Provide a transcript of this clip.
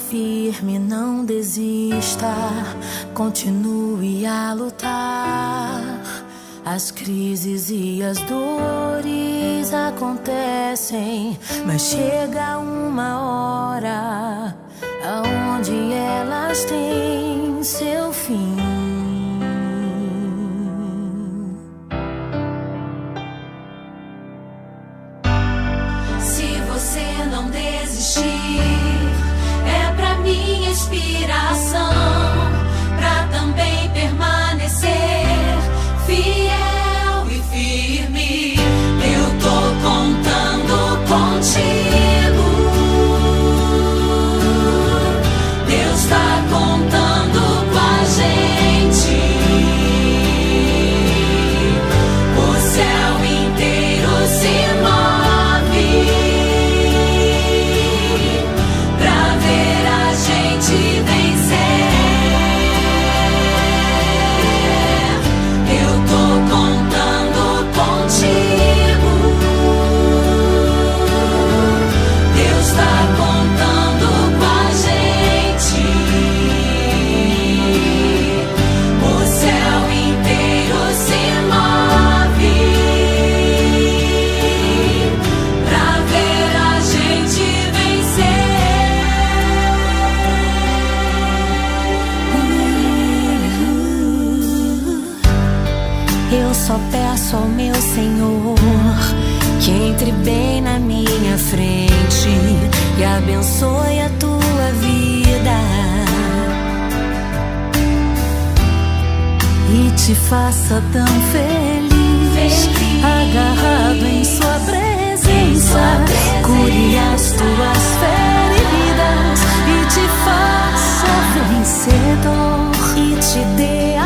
firme, não desista, continue a lutar. As crises e as dores acontecem, mas chega uma hora aonde elas têm seu fim. Se você não desistir, é pra minha inspiração, pra também permanecer fiel e firme. Eu tô contando contigo. Deus tá contando com a gente. O céu inteiro se move pra ver a gente vencer. Eu tô contando contigo. Deus tá contando com a gente. O céu inteiro se move pra ver a gente vencer. Eu só peço ao meu Senhor que entre bem na minha frente e abençoe a tua vida e te faça tão feliz, agarrado em sua presença, cure as tuas feridas e te faça vencedor e te dê